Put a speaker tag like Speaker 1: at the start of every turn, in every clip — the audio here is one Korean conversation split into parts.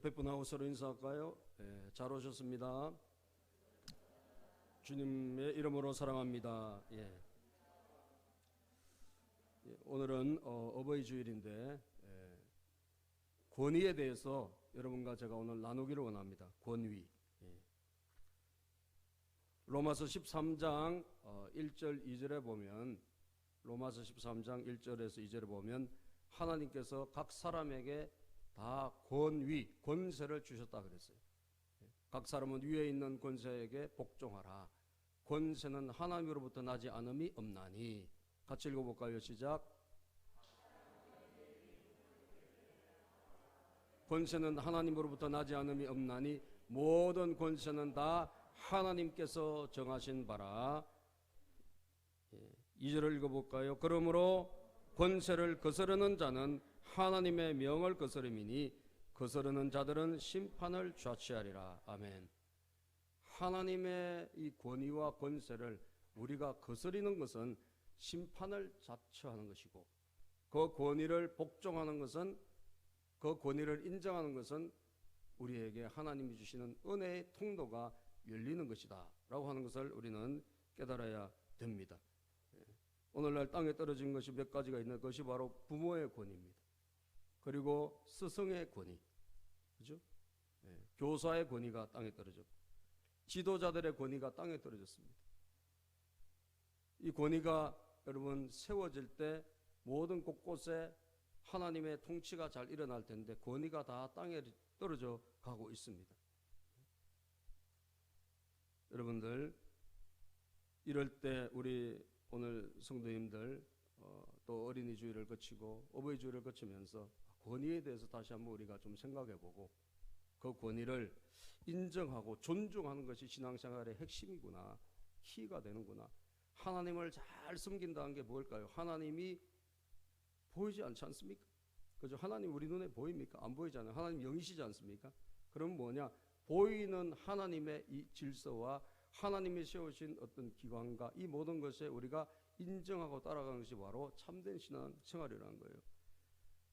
Speaker 1: 옆에 분하고 서로 인사할까요? 잘 오셨습니다. 주님의 이름으로 사랑합니다. 오늘은 어버이 주일인데 권위에 대해서 여러분과 제가 오늘 나누기를 원합니다. 권위. 로마서 13장 1절 2절에 보면, 로마서 13장 1절에서 2절에 보면 하나님께서 각 사람에게 다 권위, 권세를 주셨다 그랬어요. 각 사람은 위에 있는 권세에게 복종하라. 권세는 하나님으로부터 나지 않음이 없나니. 같이 읽어볼까요? 시작. 권세는 하나님으로부터 나지 않음이 없나니 모든 권세는 다 하나님께서 정하신 바라. 2절을 읽어볼까요? 그러므로 권세를 거스르는 자는 하나님의 명을 거스름이니 거스르는 자들은 심판을 좌치하리라. 아멘. 하나님의 이 권위와 권세를 우리가 거스리는 것은 심판을 자처하는 것이고, 그 권위를 복종하는 것은, 그 권위를 인정하는 것은 우리에게 하나님이 주시는 은혜의 통로가 열리는 것이다 라고 하는 것을 우리는 깨달아야 됩니다. 오늘날 땅에 떨어진 것이 몇 가지가 있는 것이 바로 부모의 권위입니다. 그리고 스승의 권위, 그죠? 교사의 권위가 땅에 떨어졌고, 지도자들의 권위가 땅에 떨어졌습니다. 이 권위가 여러분 세워질 때 모든 곳곳에 하나님의 통치가 잘 일어날 텐데 권위가 다 땅에 떨어져 가고 있습니다. 여러분들, 이럴 때 우리 오늘 성도님들 또 어린이 주일을 거치고 어버이 주일을 거치면서 권위에 대해서 다시 한번 우리가 좀 생각해보고, 그 권위를 인정하고 존중하는 것이 신앙생활의 핵심이구나, 키가 되는구나. 하나님을 잘 섬긴다는 게 뭘까요? 하나님이 보이지 않지 않습니까? 그죠? 하나님 우리 눈에 보입니까? 안 보이잖아요. 하나님 영이시지 않습니까? 그럼 뭐냐? 보이는 하나님의 이 질서와 하나님이 세우신 어떤 기관과 이 모든 것에 우리가 인정하고 따라가는 것이 바로 참된 신앙 생활이라는 거예요.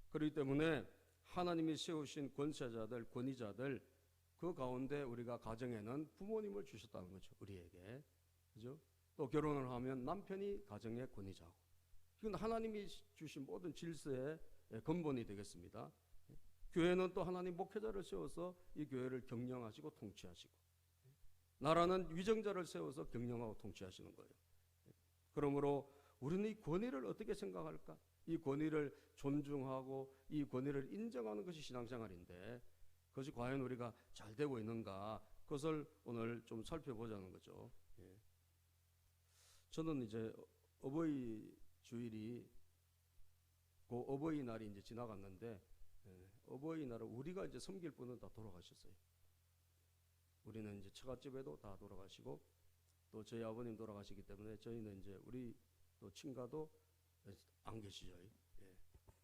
Speaker 1: 그렇기 때문에 하나님이 세우신 권세자들, 권위자들, 그 가운데 우리가 가정에는 부모님을 주셨다는 거죠. 우리에게. 그죠? 또 결혼을 하면 남편이 가정의 권위자고. 이건 하나님이 주신 모든 질서의 근본이 되겠습니다. 교회는 또 하나님 목회자를 세워서 이 교회를 경영하시고 통치하시고, 나라는 위정자를 세워서 경영하고 통치하시는 거예요. 그러므로 우리는 이 권위를 어떻게 생각할까? 이 권위를 존중하고 이 권위를 인정하는 것이 신앙생활인데, 그것이 과연 우리가 잘 되고 있는가? 그것을 오늘 좀 살펴보자는 거죠. 저는 이제 어버이 주일이, 그 어버이날이 이제 지나갔는데, 어버이날은 우리가 이제 섬길 분은 다 돌아가셨어요. 우리는 이제 처갓집에도 다 돌아가시고, 또 저희 아버님 돌아가시기 때문에 저희는 이제 우리 또 친가도 안 계시죠.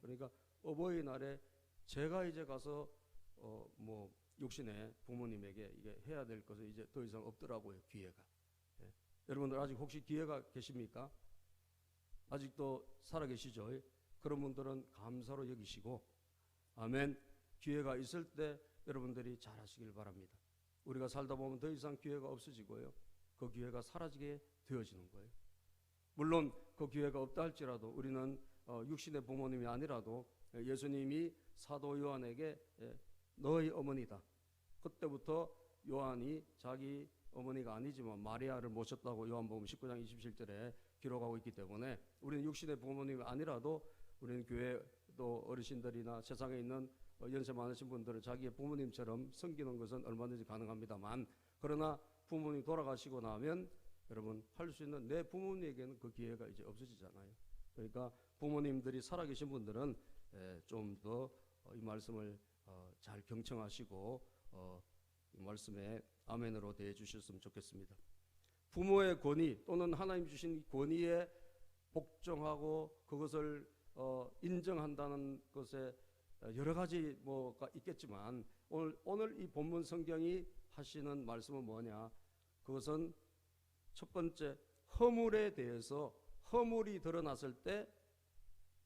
Speaker 1: 그러니까 어버이날에 제가 이제 가서 뭐 육신의 부모님에게 이게 해야 될 것은 이제 더 이상 없더라고요, 기회가. 여러분들 아직 혹시 기회가 계십니까? 아직도 살아 계시죠? 그런 분들은 감사로 여기시고, 아멘. 기회가 있을 때 여러분들이 잘 하시길 바랍니다. 우리가 살다 보면 더 이상 기회가 없어지고요, 그 기회가 사라지게 되어지는 거예요. 물론 그 기회가 없다 할지라도 우리는 육신의 부모님이 아니라도 예수님이 사도 요한에게 너희 어머니다, 그때부터 요한이 자기 어머니가 아니지만 마리아를 모셨다고 요한복음 19장 27절에 기록하고 있기 때문에 우리는 육신의 부모님이 아니라도 우리는 교회 또 어르신들이나 세상에 있는 연세 많으신 분들을 자기의 부모님처럼 섬기는 것은 얼마든지 가능합니다만, 그러나 부모님이 돌아가시고 나면 여러분 할 수 있는, 내 부모님에게는 그 기회가 이제 없어지잖아요. 그러니까 부모님들이 살아계신 분들은 좀 더 이 말씀을 잘 경청하시고 이 말씀에 아멘으로 대해 주셨으면 좋겠습니다. 부모의 권위 또는 하나님 주신 권위에 복종하고 그것을 인정한다는 것에 여러 가지 뭐가 있겠지만, 오늘 이 본문 성경이 하시는 말씀은 뭐냐? 그것은 첫 번째, 허물에 대해서, 허물이 드러났을 때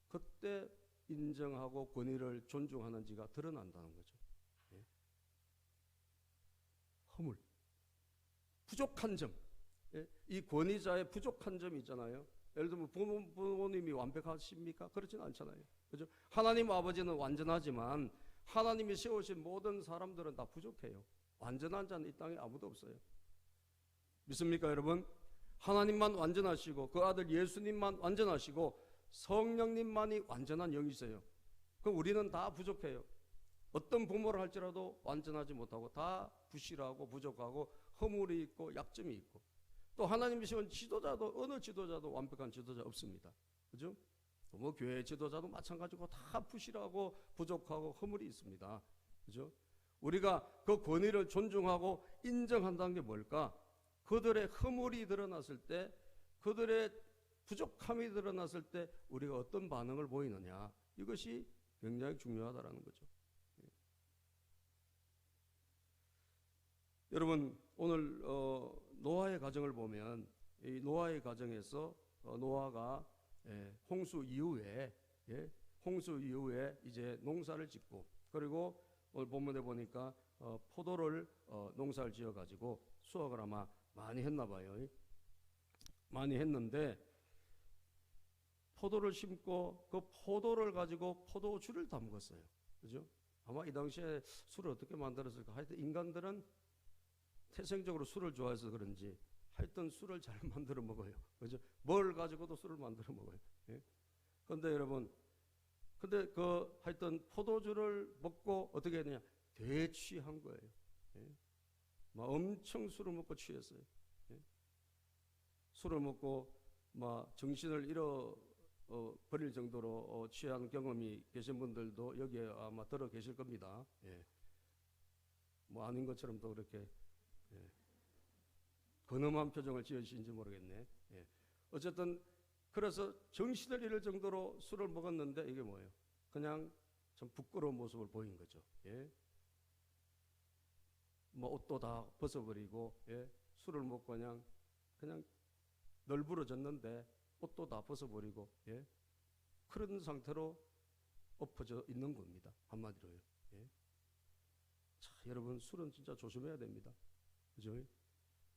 Speaker 1: 그때 인정하고 권위를 존중하는지가 드러난다는 거죠. 허물, 부족한 점. 예? 이 권위자의 부족한 점이 있잖아요. 예를 들면 부모님이 완벽하십니까? 그렇지는 않잖아요. 그죠? 하나님 아버지는 완전하지만 하나님이 세우신 모든 사람들은 다 부족해요. 완전한 자는 이 땅에 아무도 없어요. 믿습니까, 여러분? 하나님만 완전하시고 그 아들 예수님만 완전하시고 성령님만이 완전한 영이세요. 그럼 우리는 다 부족해요. 어떤 부모를 할지라도 완전하지 못하고 다 부실하고 부족하고 허물이 있고 약점이 있고, 또 하나님이 세운 지도자도 어느 지도자도 완벽한 지도자 없습니다. 그죠? 뭐 교회 지도자도 마찬가지고 다 부실하고 부족하고 허물이 있습니다. 그죠? 우리가 그 권위를 존중하고 인정한다는 게 뭘까? 그들의 허물이 드러났을 때, 그들의 부족함이 드러났을 때 우리가 어떤 반응을 보이느냐, 이것이 굉장히 중요하다라는 거죠. 여러분, 오늘 노아의 가정을 보면 이 노아의 가정에서 노아가 홍수 이후에 이제 농사를 짓고, 그리고 오늘 본문에 보니까 포도를 농사를 지어 가지고 수확을 아마 많이 했나 봐요. 많이 했는데 포도를 심고 그 포도를 가지고 포도주를 담궜어요. 그죠? 아마 이 당시에 술을 어떻게 만들었을까? 하여튼 인간들은 태생적으로 술을 좋아해서 그런지 하여튼 술을 잘 만들어 먹어요. 그죠? 뭘 가지고도 술을 만들어 먹어요. 예? 근데 여러분, 근데 그 하여튼 포도주를 먹고 어떻게 했느냐? 되취한 거예요. 예? 막 엄청 술을 먹고 취했어요. 예? 술을 먹고 막 정신을 버릴 정도로 취한 경험이 계신 분들도 여기에 아마 들어 계실 겁니다. 예. 뭐 아닌 것처럼 또 그렇게 근엄한 표정을 지으신지 모르겠네. 예. 어쨌든 그래서 정신을 잃을 정도로 술을 먹었는데 이게 뭐예요? 그냥 좀 부끄러운 모습을 보인 거죠. 예. 뭐 옷도 다 벗어버리고, 예. 술을 먹고 그냥 널브러졌는데 옷도 다 벗어버리고, 예. 그런 상태로 엎어져 있는 겁니다. 한마디로요. 예. 자, 여러분, 술은 진짜 조심해야 됩니다. 그죠?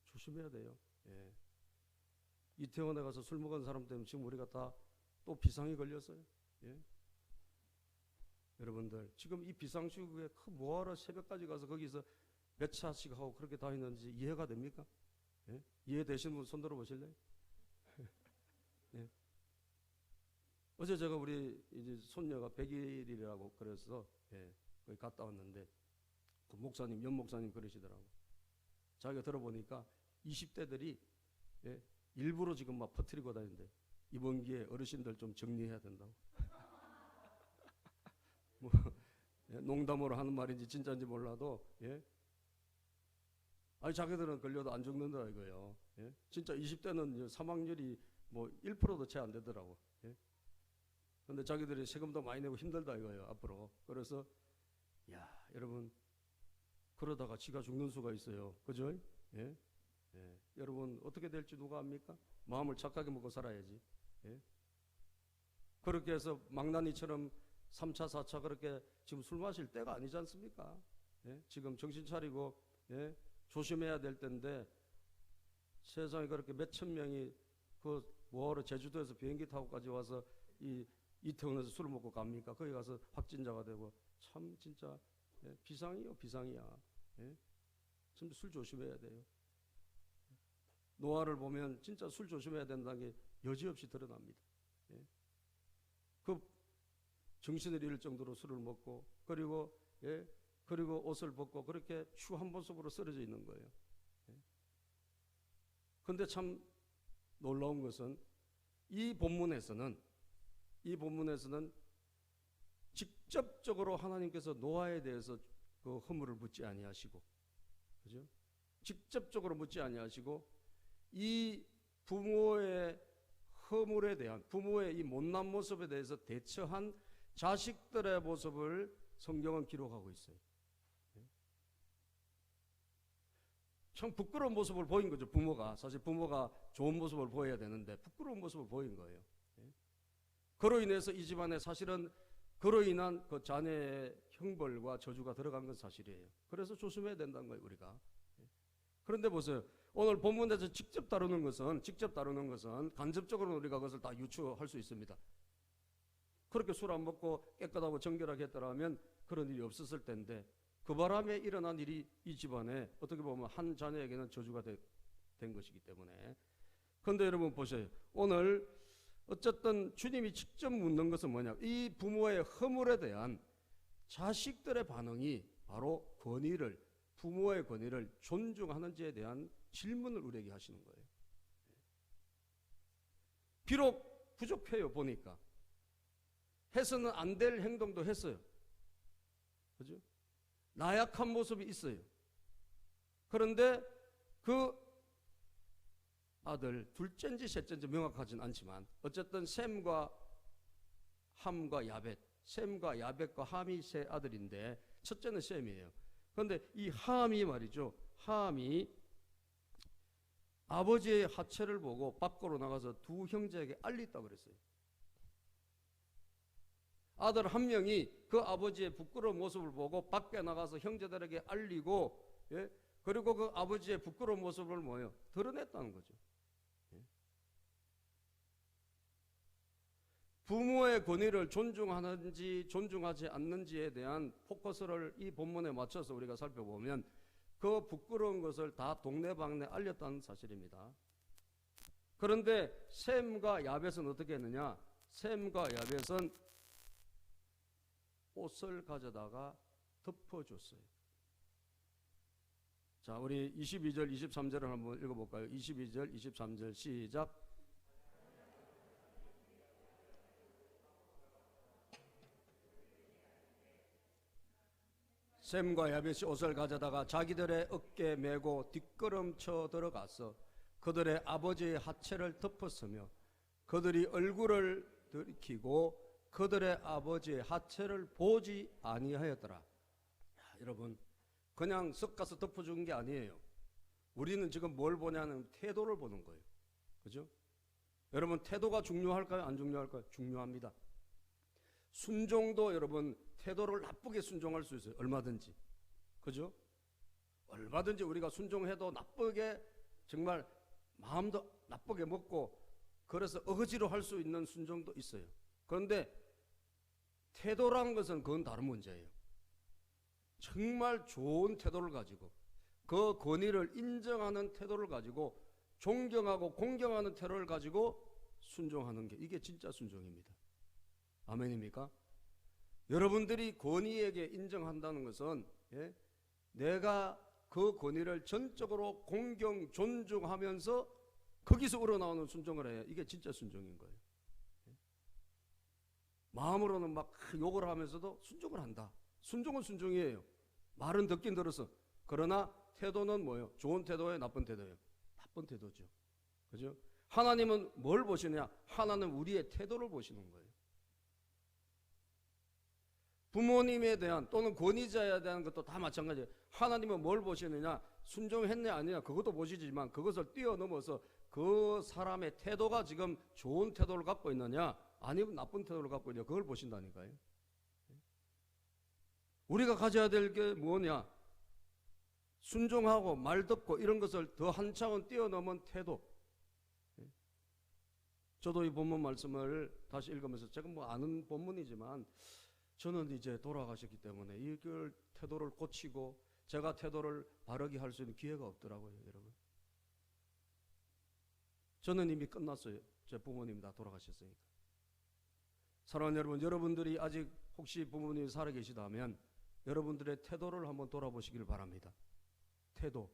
Speaker 1: 조심해야 돼요. 예. 이태원에 가서 술 먹은 사람 때문에 지금 우리가 다 또 비상이 걸렸어요. 예. 여러분들, 지금 이 비상시국에 뭐하러 새벽까지 가서 거기서 몇 차씩 하고 그렇게 다니는지 이해가 됩니까? 예? 이해되시는 분 손 들어 보실래요? 예. 어제 제가 우리 이제 손녀가 100일이라고 그래서 거기 갔다 왔는데 그 목사님, 연 목사님 그러시더라고. 자기가 들어보니까 20대들이 일부러 지금 막 퍼뜨리고 다니는데 이번 기회에 어르신들 좀 정리해야 된다고. 뭐 농담으로 하는 말인지 진짜인지 몰라도, 아니 자기들은 걸려도 안 죽는다 이거예요. 진짜 20대는 사망률이 뭐 1%도 채 안 되더라고. 근데 자기들이 세금도 많이 내고 힘들다 이거예요 앞으로. 그래서 야 여러분, 그러다가 지가 죽는 수가 있어요. 그죠? 여러분 어떻게 될지 누가 압니까? 마음을 착하게 먹고 살아야지. 그렇게 해서 망나니처럼 3차 4차 그렇게 지금 술 마실 때가 아니지 않습니까? 지금 정신 차리고 조심해야 될 때인데 세상에 그렇게 몇천 명이 그 뭐하러 제주도에서 비행기 타고까지 와서 이태원에서 술을 먹고 갑니까? 거기 가서 확진자가 되고 참 진짜 비상이요 비상이야. 참 술 조심해야 돼요. 노아를 보면 진짜 술 조심해야 된다는 게 여지없이 드러납니다. 그 정신을 잃을 정도로 술을 먹고 그리고 옷을 벗고 그렇게 추한 모습으로 쓰러져 있는 거예요. 그런데 참 놀라운 것은 이 본문에서는 직접적으로 하나님께서 노아에 대해서 그 허물을 묻지 아니하시고, 그죠? 직접적으로 묻지 아니하시고 이 부모의 허물에 대한, 부모의 이 못난 모습에 대해서 대처한 자식들의 모습을 성경은 기록하고 있어요. 참 부끄러운 모습을 보인 거죠. 부모가 사실 부모가 좋은 모습을 보여야 되는데 부끄러운 모습을 보인 거예요. 그로 인해서 이 집안에 사실은 그로 인한 그 자녀의 형벌과 저주가 들어간 건 사실이에요. 그래서 조심해야 된다는 거예요, 우리가. 그런데 보세요. 오늘 본문에서 직접 다루는 것은 간접적으로 우리가 그것을 다 유추할 수 있습니다. 그렇게 술 안 먹고 깨끗하고 정결하게 했더라면 그런 일이 없었을 텐데 그 바람에 일어난 일이 이 집안에 어떻게 보면 한 자녀에게는 저주가 된 것이기 때문에. 그런데 여러분 보세요. 오늘 어쨌든 주님이 직접 묻는 것은 뭐냐, 이 부모의 허물에 대한 자식들의 반응이 바로 부모의 권위를 존중하는지에 대한 질문을 우리에게 하시는 거예요. 비록 부족해요. 보니까 해서는 안 될 행동도 했어요. 그죠? 나약한 모습이 있어요. 그런데 그 아들, 둘째인지 셋째인지 명확하진 않지만 어쨌든 셈과 함과 야벳, 셈과 야벳과 함이 세 아들인데 첫째는 셈이에요. 그런데 이 함이 말이죠. 함이 아버지의 하체를 보고 밖으로 나가서 두 형제에게 알렸다고 그랬어요. 아들 한 명이 그 아버지의 부끄러운 모습을 보고 밖에 나가서 형제들에게 알리고, 예? 그리고 그 아버지의 부끄러운 모습을 뭐예요? 드러냈다는 거죠. 예? 부모의 권위를 존중하는지 존중하지 않는지에 대한 포커스를 이 본문에 맞춰서 우리가 살펴보면 그 부끄러운 것을 다 동네방네 알렸다는 사실입니다. 그런데 셈과 야벳은 어떻게 했느냐? 셈과 야벳은 옷을 가져다가 덮어줬어요. 자, 우리 22절, 23절을 한번 읽어볼까요? 22절, 23절 시작. 셈과 야벳이 옷을 가져다가 자기들의 어깨에 메고 뒷걸음쳐 들어가서 그들의 아버지의 하체를 덮었으며 그들이 얼굴을 들이키고 그들의 아버지의 하체를 보지 아니하였더라. 여러분, 그냥 섞어서 덮어준 게 아니에요. 우리는 지금 뭘 보냐는 태도를 보는 거예요. 그죠? 여러분, 태도가 중요할까요? 안 중요할까요? 중요합니다. 순종도 여러분 태도를 나쁘게 순종할 수 있어요. 얼마든지. 그죠? 얼마든지 우리가 순종해도 나쁘게, 정말 마음도 나쁘게 먹고 그래서 어거지로 할 수 있는 순종도 있어요. 그런데 태도라는 것은 그건 다른 문제예요. 정말 좋은 태도를 가지고 그 권위를 인정하는 태도를 가지고 존경하고 공경하는 태도를 가지고 순종하는 게 이게 진짜 순종입니다. 아멘입니까? 여러분들이 권위에게 인정한다는 것은, 예? 내가 그 권위를 전적으로 공경, 존중하면서 거기서 우러나오는 순종을 해야 이게 진짜 순종인 거예요. 예? 마음으로는 막 욕을 하면서도 순종을 한다. 순종은 순종이에요. 말은 듣긴 들어서. 그러나 태도는 뭐예요? 좋은 태도예요? 나쁜 태도예요? 나쁜 태도죠. 그죠? 하나님은 뭘 보시느냐? 하나님은 우리의 태도를 보시는 거예요. 부모님에 대한 또는 권위자에 대한 것도 다 마찬가지예요. 하나님은 뭘 보시느냐? 순종했냐 아니냐 그것도 보시지만 그것을 뛰어넘어서 그 사람의 태도가 지금 좋은 태도를 갖고 있느냐 아니면 나쁜 태도를 갖고 있느냐 그걸 보신다니까요. 우리가 가져야 될 게 뭐냐? 순종하고 말 듣고 이런 것을 더 한 차원 뛰어넘은 태도. 저도 이 본문 말씀을 다시 읽으면서 제가 뭐 아는 본문이지만 저는 이제 돌아가셨기 때문에 이걸 태도를 고치고 제가 태도를 바르게 할 수 있는 기회가 없더라고요, 여러분. 저는 이미 끝났어요. 제 부모님 다 돌아가셨으니까. 사랑하는 여러분, 여러분들이 아직 혹시 부모님이 살아계시다면 여러분들의 태도를 한번 돌아보시길 바랍니다. 태도.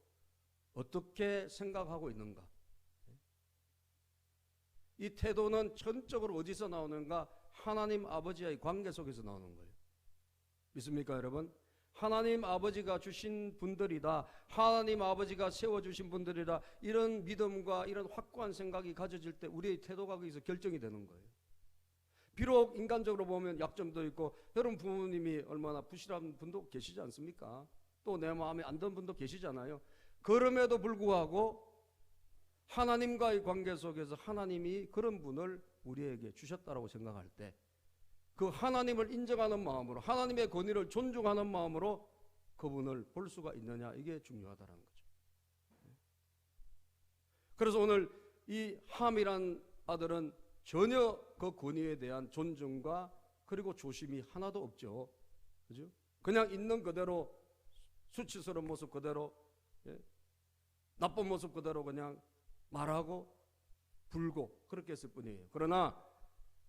Speaker 1: 어떻게 생각하고 있는가? 이 태도는 전적으로 어디서 나오는가? 하나님 아버지와의 관계 속에서 나오는 거예요. 믿습니까, 여러분? 하나님 아버지가 주신 분들이다. 하나님 아버지가 세워주신 분들이다. 이런 믿음과 이런 확고한 생각이 가져질 때 우리의 태도가 거기서 결정이 되는 거예요. 비록 인간적으로 보면 약점도 있고 여러분 부모님이 얼마나 부실한 분도 계시지 않습니까? 또 내 마음에 안 드는 분도 계시잖아요. 그럼에도 불구하고 하나님과의 관계 속에서 하나님이 그런 분을 우리에게 주셨다라고 생각할 때 그 하나님을 인정하는 마음으로 하나님의 권위를 존중하는 마음으로 그분을 볼 수가 있느냐 이게 중요하다는 거죠. 그래서 오늘 이 함이란 아들은 전혀 그 권위에 대한 존중과 그리고 조심이 하나도 없죠. 그죠? 그냥 있는 그대로 수치스러운 모습 그대로, 예? 나쁜 모습 그대로 그냥 말하고 불고 그렇게 했을 뿐이에요. 그러나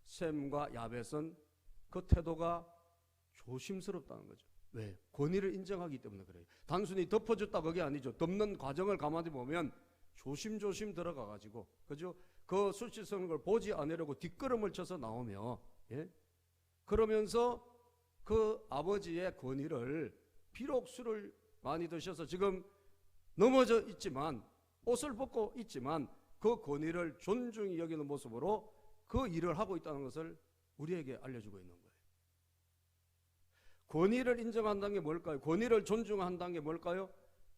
Speaker 1: 셈과 야벳은 그 태도가 조심스럽다는 거죠. 왜? 권위를 인정하기 때문에 그래요. 단순히 덮어줬다 그게 아니죠. 덮는 과정을 가만히 보면 조심조심 들어가 가지고, 그죠? 그 수치스러운 걸 보지 않으려고 뒷걸음을 쳐서 나오며, 예? 그러면서 그 아버지의 권위를, 비록 술을 많이 드셔서 지금 넘어져 있지만, 옷을 벗고 있지만 그 권위를 존중히 여기는 모습으로 그 일을 하고 있다는 것을 우리에게 알려주고 있는 거예요. 권위를 인정한다는 게 뭘까요? 권위를 존중한다는 게 뭘까요?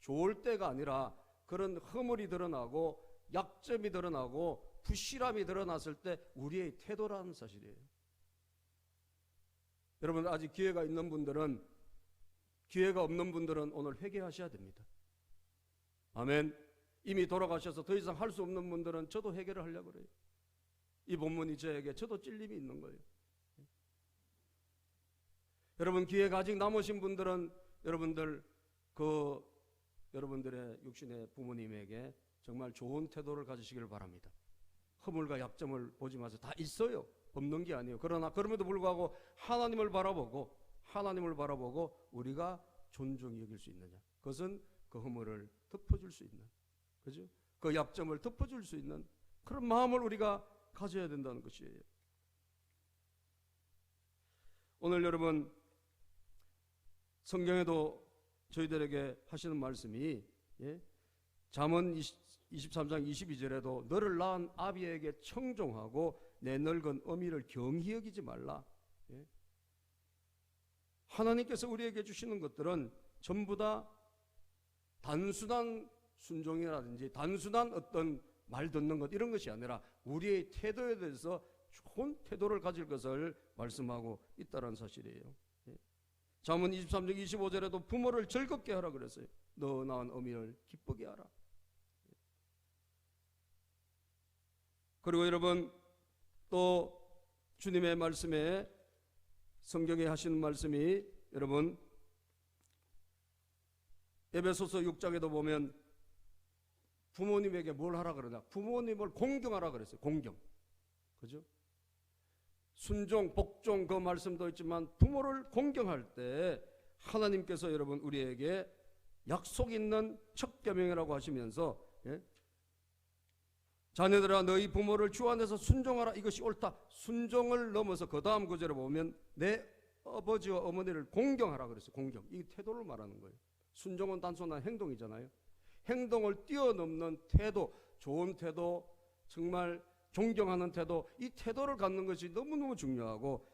Speaker 1: 좋을 때가 아니라 그런 허물이 드러나고 약점이 드러나고 부실함이 드러났을 때 우리의 태도라는 사실이에요. 여러분, 아직 기회가 있는 분들은, 기회가 없는 분들은 오늘 회개하셔야 됩니다. 아멘. 이미 돌아가셔서 더 이상 할 수 없는 분들은 저도 회개를 하려고 그래요. 이 본문이 저에게, 저도 찔림이 있는 거예요. 여러분, 기회가 아직 남으신 분들은 여러분들의 육신의 부모님에게 정말 좋은 태도를 가지시길 바랍니다. 허물과 약점을 보지 마세요. 다 있어요. 없는 게 아니에요. 그러나 그럼에도 불구하고 하나님을 바라보고 우리가 존중히 여길 수 있느냐. 그것은 그 허물을 덮어줄 수 있는, 그죠? 그 약점을 덮어줄 수 있는 그런 마음을 우리가 가져야 된다는 것이에요. 오늘 여러분, 성경에도 저희들에게 하시는 말씀이, 예? 잠언 23장 22절에도 너를 낳은 아비에게 청종하고 내 늙은 어미를 경히 여기지 말라. 예? 하나님께서 우리에게 주시는 것들은 전부 다 단순한 순종이라든지 단순한 어떤 말 듣는 것 이런 것이 아니라 우리의 태도에 대해서 좋은 태도를 가질 것을 말씀하고 있다는 사실이에요. 예? 잠언 23장 25절에도 부모를 즐겁게 하라 그랬어요. 너 낳은 어미를 기쁘게 하라. 그리고 여러분, 또 주님의 말씀에, 성경에 하시는 말씀이, 여러분 에베소서 6장에도 보면 부모님에게 뭘 하라 그러냐? 부모님을 공경하라 그랬어요. 공경. 그죠? 순종, 복종 그 말씀도 있지만 부모를 공경할 때 하나님께서 여러분 우리에게 약속 있는 첫 계명이라고 하시면서, 예? 자녀들아 너희 부모를 주 안에서 순종하라. 이것이 옳다. 순종을 넘어서 그 다음 구절에 보면 내 아버지와 어머니를 공경하라 그랬어요. 공경. 이 태도를 말하는 거예요. 순종은 단순한 행동이잖아요. 행동을 뛰어넘는 태도, 좋은 태도, 정말 존경하는 태도, 이 태도를 갖는 것이 너무너무 중요하고,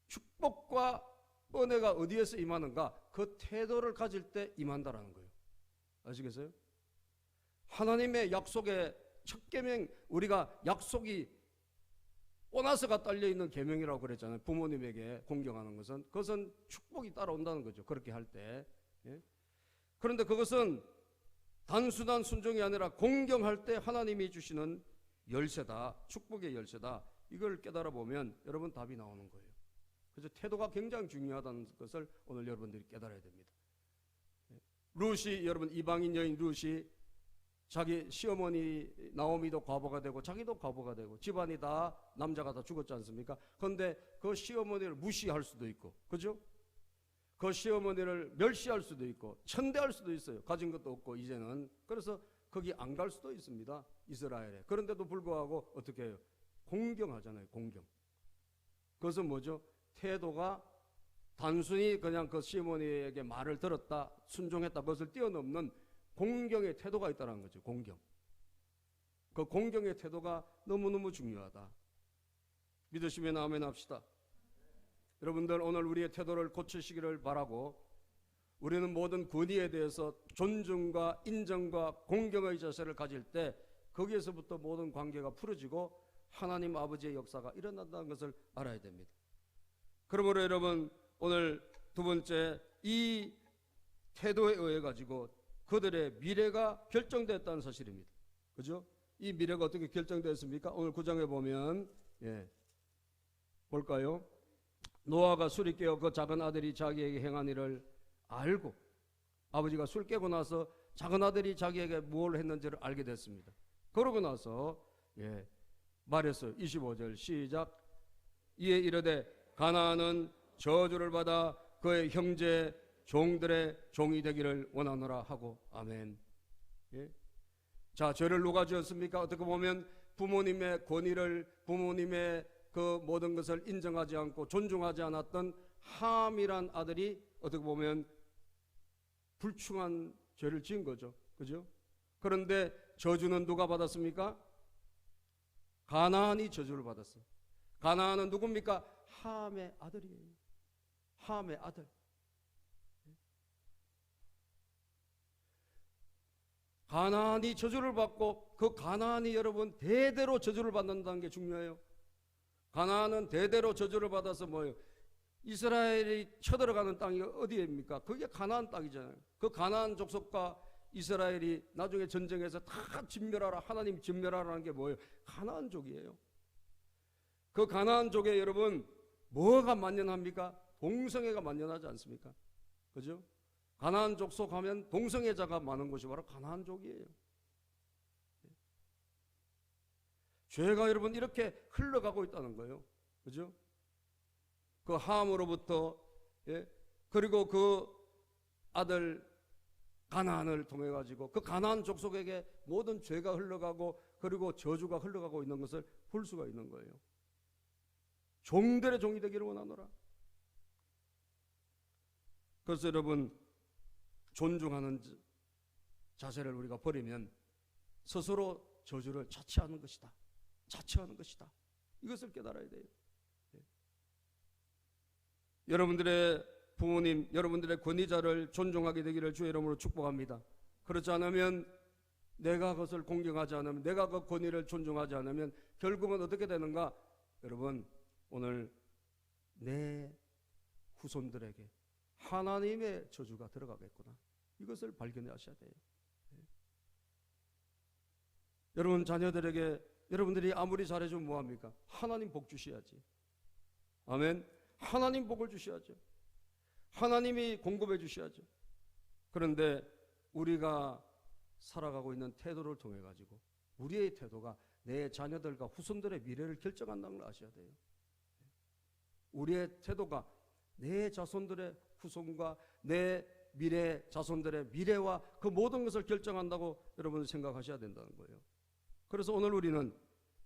Speaker 1: 축복과 은혜가 어디에서 임하는가? 그 태도를 가질 때 임한다라는 거예요. 아시겠어요? 하나님의 약속의 첫 계명, 우리가 약속이 보너스가 딸려있는 계명이라고 그랬잖아요. 부모님에게 공경하는 것은, 그것은 축복이 따라온다는 거죠. 그렇게 할 때. 예? 그런데 그것은 단순한 순종이 아니라 공경할 때 하나님이 주시는 열쇠다. 축복의 열쇠다. 이걸 깨달아 보면 여러분 답이 나오는 거예요. 그래서 태도가 굉장히 중요하다는 것을 오늘 여러분들이 깨달아야 됩니다. 룻이, 여러분 이방인 여인 룻이 자기 시어머니 나오미도 과부가 되고 자기도 과부가 되고 집안이 다 남자가 다 죽었지 않습니까? 그런데 그 시어머니를 무시할 수도 있고, 그죠? 그 시어머니를 멸시할 수도 있고 천대할 수도 있어요. 가진 것도 없고 이제는. 그래서 거기 안 갈 수도 있습니다. 이스라엘에. 그런데도 불구하고 어떻게 해요? 공경하잖아요. 공경. 그것은 뭐죠? 태도가 단순히 그냥 그 시어머니에게 말을 들었다, 순종했다, 그것을 뛰어넘는 공경의 태도가 있다는 거죠. 공경. 그 공경의 태도가 너무너무 중요하다. 믿으시면 아멘 합시다. 여러분들 오늘 우리의 태도를 고치시기를 바라고, 우리는 모든 권위에 대해서 존중과 인정과 공경의 자세를 가질 때 거기에서부터 모든 관계가 풀어지고 하나님 아버지의 역사가 일어난다는 것을 알아야 됩니다. 그러므로 여러분 오늘 두 번째, 이 태도에 의해 가지고 그들의 미래가 결정됐다는 사실입니다. 그죠? 이 미래가 어떻게 결정되었습니까? 오늘 9장에 보면 볼까요? 노아가 술이 깨어 그 작은 아들이 자기에게 행한 일을 알고, 아버지가 술 깨고 나서 작은 아들이 자기에게 뭘 했는지를 알게 됐습니다. 그러고 나서 말했어요. 25절 시작. 이에 이르되 가나안은 저주를 받아 그의 형제 종들의 종이 되기를 원하노라 하고. 아멘. 자, 죄를 누가 지었습니까? 어떻게 보면 부모님의 권위를, 부모님의 그 모든 것을 인정하지 않고 존중하지 않았던 함이란 아들이 어떻게 보면 불충한 죄를 지은 거죠. 그죠? 그런데 저주는 누가 받았습니까? 가나안이 저주를 받았어요. 가나안은 누굽니까? 함의 아들이에요. 함의 아들. 가나안이 저주를 받고, 그 가나안이 여러분 대대로 저주를 받는다는 게 중요해요. 가나안은 대대로 저주를 받아서 뭐예요? 이스라엘이 쳐들어가는 땅이 어디입니까? 그게 가나안 땅이잖아요. 그 가나안 족속과 이스라엘이 나중에 전쟁에서 다 진멸하라, 하나님 진멸하라는 게 뭐예요? 가나안족이에요. 그 가나안족에 여러분 뭐가 만연합니까? 동성애가 만연하지 않습니까? 그죠? 가나안 족속 하면 동성애자가 많은 곳이 바로 가나안족이에요. 죄가 여러분 이렇게 흘러가고 있다는 거예요. 그죠? 그 함으로부터 그리고 그 아들 가나안을 통해 가지고 그 가나안 족속에게 모든 죄가 흘러가고 그리고 저주가 흘러가고 있는 것을 볼 수가 있는 거예요. 종들의 종이 되기를 원하노라. 그래서 여러분 존중하는 자세를 우리가 버리면 스스로 저주를 자처하는 것이다. 자처하는 것이다. 이것을 깨달아야 돼요. 여러분들의 부모님, 여러분들의 권위자를 존중하게 되기를 주의 이름으로 축복합니다. 그렇지 않으면, 내가 그것을 공경하지 않으면, 내가 그 권위를 존중하지 않으면 결국은 어떻게 되는가? 여러분, 오늘 내 후손들에게 하나님의 저주가 들어가겠구나. 이것을 발견하셔야 돼요. 여러분 자녀들에게 여러분들이 아무리 잘해주면 뭐합니까? 하나님 복 주셔야지. 아멘. 하나님 복을 주셔야죠. 하나님이 공급해 주셔야죠. 그런데 우리가 살아가고 있는 태도를 통해 가지고 우리의 태도가 내 자녀들과 후손들의 미래를 결정한다는 걸 아셔야 돼요. 우리의 태도가 내 자손들의 후손과 내 미래 자손들의 미래와 그 모든 것을 결정한다고 여러분 생각하셔야 된다는 거예요. 그래서 오늘 우리는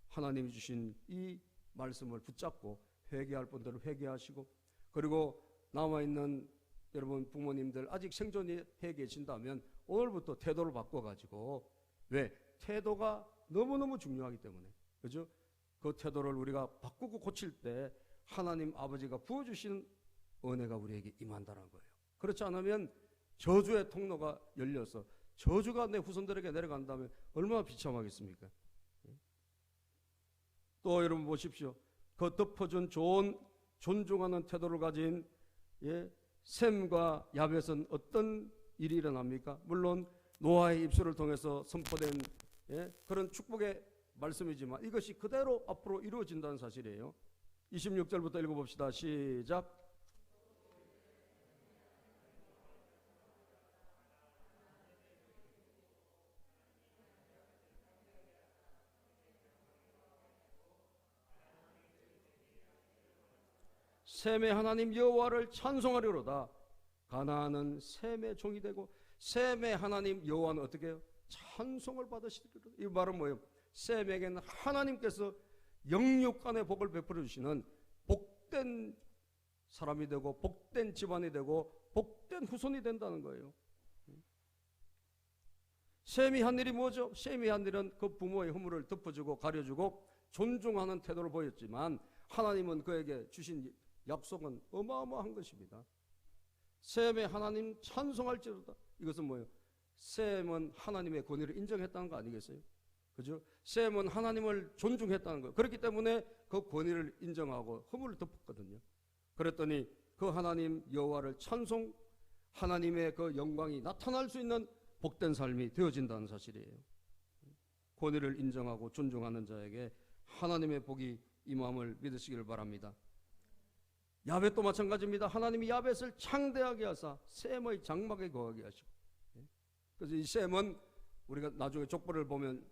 Speaker 1: 하나님이 주신 이 말씀을 붙잡고 회개할 분들은 회개하시고, 그리고 남아있는 여러분 부모님들 아직 생존해 계신다면 오늘부터 태도를 바꿔가지고, 왜? 태도가 너무너무 중요하기 때문에, 그죠? 그 태도를 우리가 바꾸고 고칠 때 하나님 아버지가 부어주시는 은혜가 우리에게 임한다는 거예요. 그렇지 않으면 저주의 통로가 열려서 저주가 내 후손들에게 내려간다면 얼마나 비참하겠습니까? 또 여러분 보십시오. 그 덮어준 좋은 존중하는 태도를 가진 셈과 야벳은 어떤 일이 일어납니까? 물론 노아의 입술을 통해서 선포된 그런 축복의 말씀이지만 이것이 그대로 앞으로 이루어진다는 사실이에요. 26절부터 읽어봅시다. 시작. 셈의 하나님 여호와를 찬송하리로다. 가나안은 셈의 종이 되고 셈의 하나님 여호와는 어떻게 해요? 찬송을 받으시리로다. 이 말은 뭐예요? 셈에게는 하나님께서 영육간의 복을 베풀어 주시는 복된 사람이 되고 복된 집안이 되고 복된 후손이 된다는 거예요. 셈이 한 일이 뭐죠? 셈이 한 일은 그 부모의 허물을 덮어주고 가려주고 존중하는 태도를 보였지만 하나님은 그에게 주신 약속은 어마어마한 것입니다. 셈의 하나님 찬송할지로다. 이것은 뭐예요? 셈은 하나님의 권위를 인정했다는 거 아니겠어요? 그죠? 셈은 하나님을 존중했다는 거예요. 그렇기 때문에 그 권위를 인정하고 허물을 덮었거든요. 그랬더니 그 하나님 여호와를 찬송, 하나님의 그 영광이 나타날 수 있는 복된 삶이 되어진다는 사실이에요. 권위를 인정하고 존중하는 자에게 하나님의 복이 임함을 믿으시길 바랍니다. 야벳도 마찬가지입니다. 하나님이 야벳을 창대하게 하사 셈의 장막에 거하게 하시고, 그래서 이 셈은 우리가 나중에 족보를 보면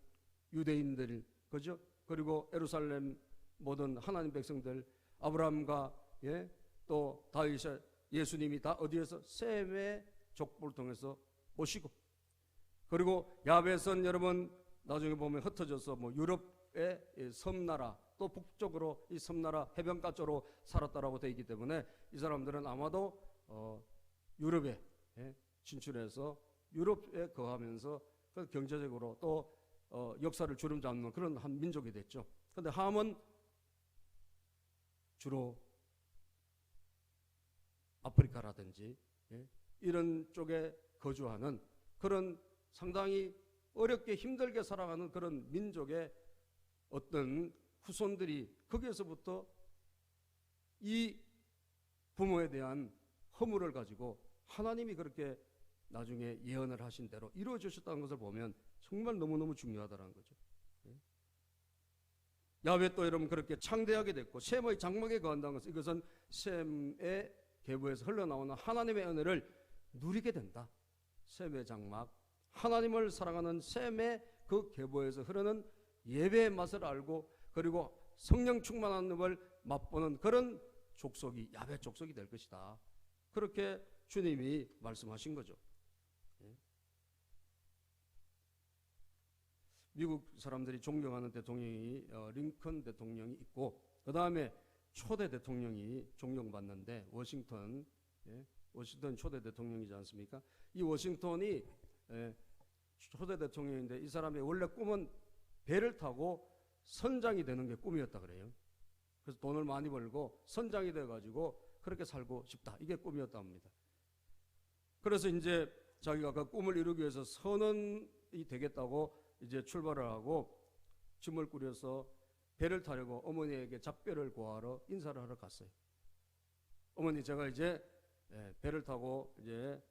Speaker 1: 유대인들, 그죠? 그리고 예루살렘 모든 하나님 백성들, 아브라함과 또 다윗, 예수님이 다 어디에서? 셈의 족보를 통해서 오시고, 그리고 야벳은 여러분 나중에 보면 흩어져서 뭐 유럽의 섬나라, 또 북쪽으로 이 섬나라 해변가 쪽으로 살았다라고 되어 있기 때문에 이 사람들은 아마도 유럽에 진출해서 유럽에 거하면서 경제적으로 또 역사를 주름잡는 그런 한 민족이 됐죠. 그런데 함은 주로 아프리카라든지 이런 쪽에 거주하는 그런 상당히 어렵게 힘들게 살아가는 그런 민족의 어떤 후손들이 거기에서부터 이 부모에 대한 허물을 가지고 하나님이 그렇게 나중에 예언을 하신 대로 이루어 주셨다는 것을 보면 정말 너무너무 중요하다는 거죠. 야벳도 여러분 그렇게 창대하게 됐고 셈의 장막에 거한다는 것은 이것은 셈의 계보에서 흘러나오는 하나님의 은혜를 누리게 된다. 셈의 장막, 하나님을 사랑하는 셈의 그 계보에서 흐르는 예배의 맛을 알고 그리고 성령 충만함을 맛보는 그런 족속이 야벳 족속이 될 것이다. 그렇게 주님이 말씀하신 거죠. 미국 사람들이 존경하는 대통령이 링컨 대통령이 있고, 그 다음에 초대 대통령이 존경받는데 워싱턴 초대 대통령이지 않습니까? 이 워싱턴이 초대 대통령인데 이 사람의 원래 꿈은 배를 타고 선장이 되는 게 꿈이었다 그래요. 그래서 돈을 많이 벌고 선장이 돼가지고 그렇게 살고 싶다, 이게 꿈이었다 합니다. 그래서 이제 자기가 그 꿈을 이루기 위해서 선원이 되겠다고 이제 출발을 하고 짐을 꾸려서 배를 타려고 어머니에게 작별을 구하러 인사를 하러 갔어요. 어머니, 제가 이제 배를 타고 이제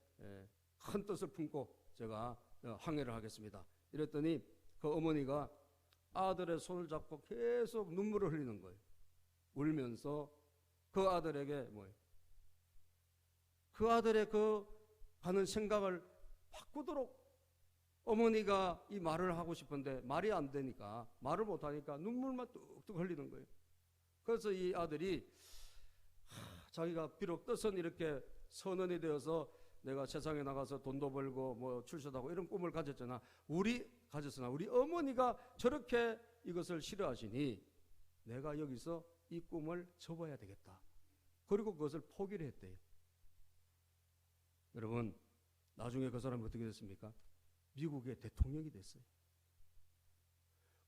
Speaker 1: 큰 뜻을 품고 제가 항해를 하겠습니다. 이랬더니 그 어머니가 아들의 손을 잡고 계속 눈물을 흘리는 거예요. 울면서 그 아들에게 그 아들의 그 가는 생각을 바꾸도록 어머니가 이 말을 하고 싶은데 말이 안 되니까, 말을 못 하니까 눈물만 뚝뚝 흘리는 거예요. 그래서 이 아들이 자기가 비록 뜻은 이렇게 선원이 되어서 내가 세상에 나가서 돈도 벌고 뭐 출세하고 이런 꿈을 가졌으나 우리 어머니가 저렇게 이것을 싫어하시니 내가 여기서 이 꿈을 접어야 되겠다. 그리고 그것을 포기를 했대요. 여러분, 나중에 그 사람이 어떻게 됐습니까? 미국의 대통령이 됐어요.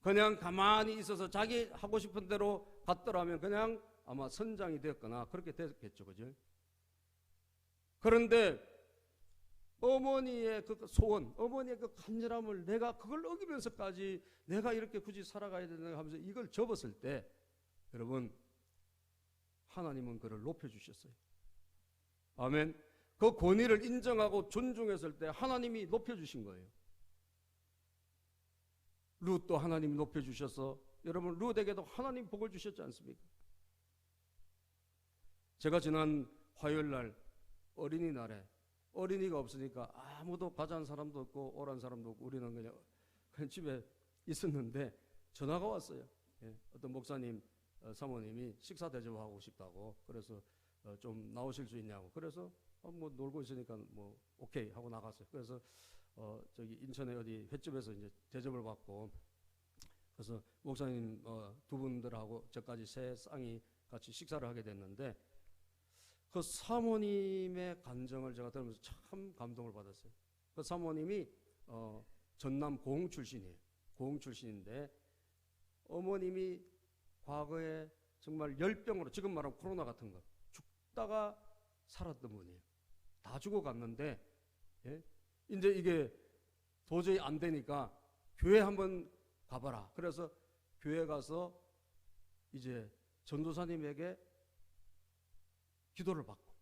Speaker 1: 그냥 가만히 있어서 자기 하고 싶은 대로 갔더라면 그냥 아마 선장이 되었거나 그렇게 됐겠죠, 그죠? 그런데 어머니의 그 소원, 어머니의 그 간절함을 내가 그걸 어기면서까지 내가 이렇게 굳이 살아가야 되는가 하면서 이걸 접었을 때 여러분, 하나님은 그를 높여주셨어요. 아멘. 그 권위를 인정하고 존중했을 때 하나님이 높여주신 거예요. 룻도 하나님이 높여주셔서 여러분 룻에게도 하나님 복을 주셨지 않습니까? 제가 지난 화요일날 어린이날에 어린이가 없으니까 아무도 가자는 사람도 없고 오라는 사람도 없고 우리는 그냥 집에 있었는데 전화가 왔어요. 어떤 목사님 사모님이 식사 대접하고 싶다고, 그래서 좀 나오실 수 있냐고. 그래서 뭐 놀고 있으니까 뭐 오케이 하고 나갔어요. 그래서 저기 인천에 어디 횟집에서 이제 대접을 받고, 그래서 목사님 두 분들하고 저까지 세 쌍이 같이 식사를 하게 됐는데 그 사모님의 간정을 제가 들으면서 참 감동을 받았어요. 그 사모님이 전남 고흥 출신이에요. 고흥 출신인데 어머님이 과거에 정말 열병으로, 지금 말하면 코로나 같은 거, 죽다가 살았던 분이에요. 다 죽어갔는데 이제 이게 도저히 안 되니까 교회 한번 가봐라. 그래서 교회 가서 이제 전도사님에게 기도를 받고,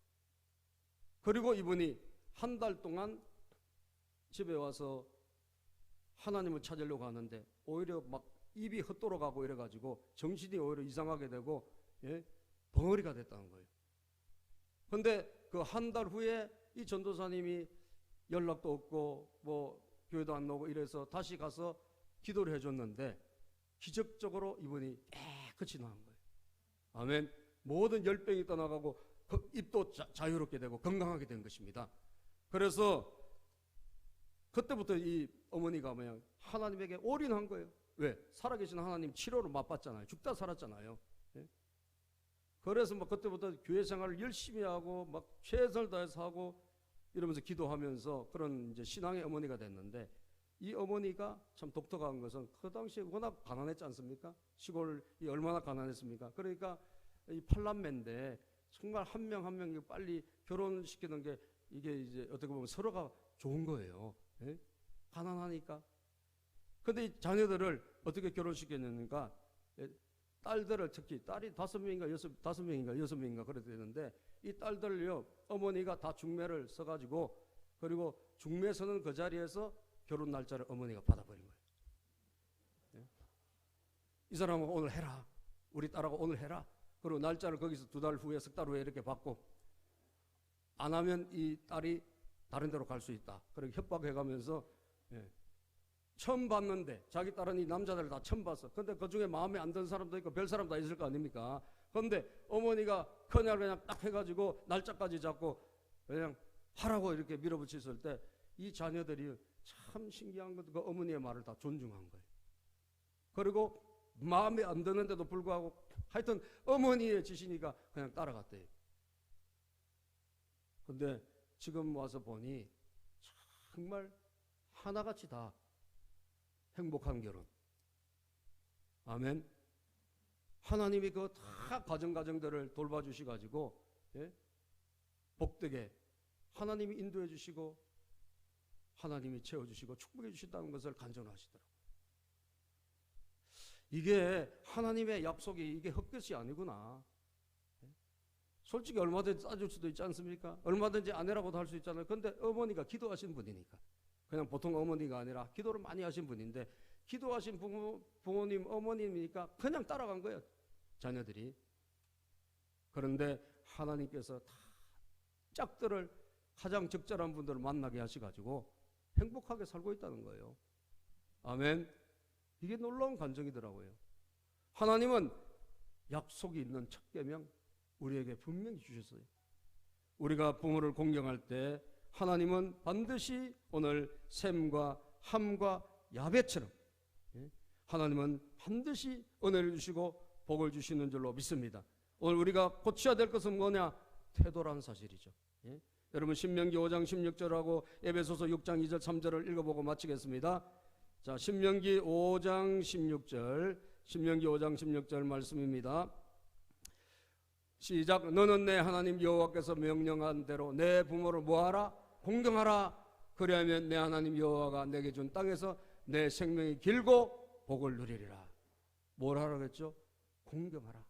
Speaker 1: 그리고 이분이 한 달 동안 집에 와서 하나님을 찾으려고 하는데 오히려 막 입이 헛돌아 가고 이래가지고 정신이 오히려 이상하게 되고 벙어리가 됐다는 거예요. 근데 그 한 달 후에 이 전도사님이 연락도 없고 뭐 교회도 안 나오고 이래서 다시 가서 기도를 해줬는데 기적적으로 이분이 깨끗이 나은 거예요. 아멘. 모든 열병이 떠나가고 입도 자유롭게 되고 건강하게 된 것입니다. 그래서 그때부터 이 어머니가 뭐냐 하나님에게 올인한 거예요. 왜? 살아계신 하나님 치료를 맛봤잖아요. 죽다 살았잖아요. 그래서 막 그때부터 교회 생활을 열심히 하고 막 최선을 다해서 하고 이러면서 기도하면서 그런 이제 신앙의 어머니가 됐는데, 이 어머니가 참 독특한 것은 그 당시에 워낙 가난했지 않습니까? 시골이 얼마나 가난했습니까? 그러니까 이 팔남매인데 정말 한 명 한 명 빨리 결혼시키는 게 이게 이제 어떻게 보면 서로가 좋은 거예요. 가난하니까. 근데 이 자녀들을 어떻게 결혼시켰는가? 딸들을 특히 딸이 5명인가 6명인가 그래야 되는데 이 딸들을요 어머니가 다 중매를 써가지고, 그리고 중매 서는 그 자리에서 결혼 날짜를 어머니가 받아버린 거예요. 이 사람은 오늘 해라, 우리 딸하고 오늘 해라. 그리고 날짜를 거기서 2달 후에 석 달 후에 이렇게 받고, 안 하면 이 딸이 다른 데로 갈 수 있다. 그렇게 협박해가면서 처음 봤는데, 자기 딸은 이 남자들을 다 처음 봤어. 근데 그 중에 마음에 안 드는 사람도 있고 별 사람 다 있을 거 아닙니까? 근데 어머니가 그냥 딱 해가지고 날짜까지 잡고 그냥 하라고 이렇게 밀어붙였을 때 이 자녀들이 참 신기한 것, 그 어머니의 말을 다 존중한 거예요. 그리고 마음에 안 드는데도 불구하고 하여튼 어머니의 지시니까 그냥 따라갔대요. 근데 지금 와서 보니 정말 하나같이 다 행복한 결혼. 아멘. 하나님이 그 다 가정들을 돌봐주시가지고 복되게 하나님이 인도해 주시고 하나님이 채워주시고 축복해 주신다는 것을 간증하시더라고요. 이게 하나님의 약속이 이게 헛것이 아니구나. 솔직히 얼마든지 따질 수도 있지 않습니까? 얼마든지 아내라고도 할 수 있잖아요. 근데 어머니가 기도하신 분이니까, 그냥 보통 어머니가 아니라 기도를 많이 하신 분인데, 기도하신 부모님 어머님이니까 그냥 따라간 거예요, 자녀들이. 그런데 하나님께서 다 짝들을 가장 적절한 분들을 만나게 하셔가지고 행복하게 살고 있다는 거예요. 아멘. 이게 놀라운 간증이더라고요. 하나님은 약속이 있는 첫 계명 우리에게 분명히 주셨어요. 우리가 부모를 공경할 때 하나님은 반드시 오늘 셈과 함과 야벳처럼 하나님은 반드시 은혜를 주시고 복을 주시는 줄로 믿습니다. 오늘 우리가 고쳐야 될 것은 뭐냐? 태도라는 사실이죠. 여러분 신명기 5장 16절하고 에베소서 6장 2절 3절을 읽어보고 마치겠습니다. 자, 신명기 5장 16절 말씀입니다. 시작. 너는 내 하나님 여호와께서 명령한 대로 내 부모를 뭐하라? 공경하라. 그리하면 내 하나님 여호와가 내게 준 땅에서 내 생명이 길고 복을 누리리라. 뭘 하라고 했죠? 공경하라.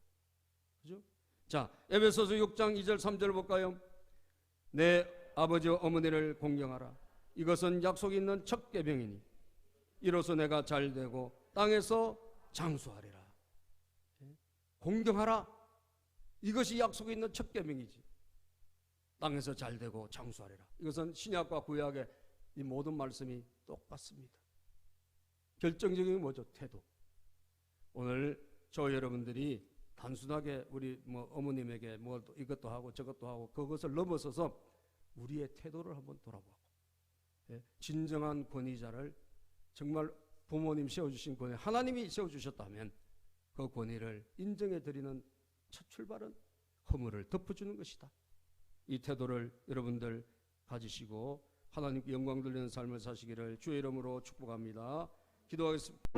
Speaker 1: 그죠? 자, 에베소서 6장 2절 3절 볼까요? 내 아버지와 어머니를 공경하라. 이것은 약속이 있는 첫 계명이니 이로써 내가 잘되고 땅에서 장수하리라. 공경하라. 이것이 약속이 있는 첫 계명이지. 땅에서 잘되고 장수하리라. 이것은 신약과 구약의 이 모든 말씀이 똑같습니다. 결정적인 게 뭐죠? 태도. 오늘 저 여러분들이 단순하게 우리 어머님에게 뭐 이것도 하고 저것도 하고 그것을 넘어서서 우리의 태도를 한번 돌아보고, 진정한 권위자를 정말 부모님 세워주신 권위, 하나님이 세워주셨다면 그 권위를 인정해 드리는 첫 출발은 허물을 덮어주는 것이다. 이 태도를 여러분들 가지시고 하나님께 영광 돌리는 삶을 사시기를 주의 이름으로 축복합니다. 기도하겠습니다.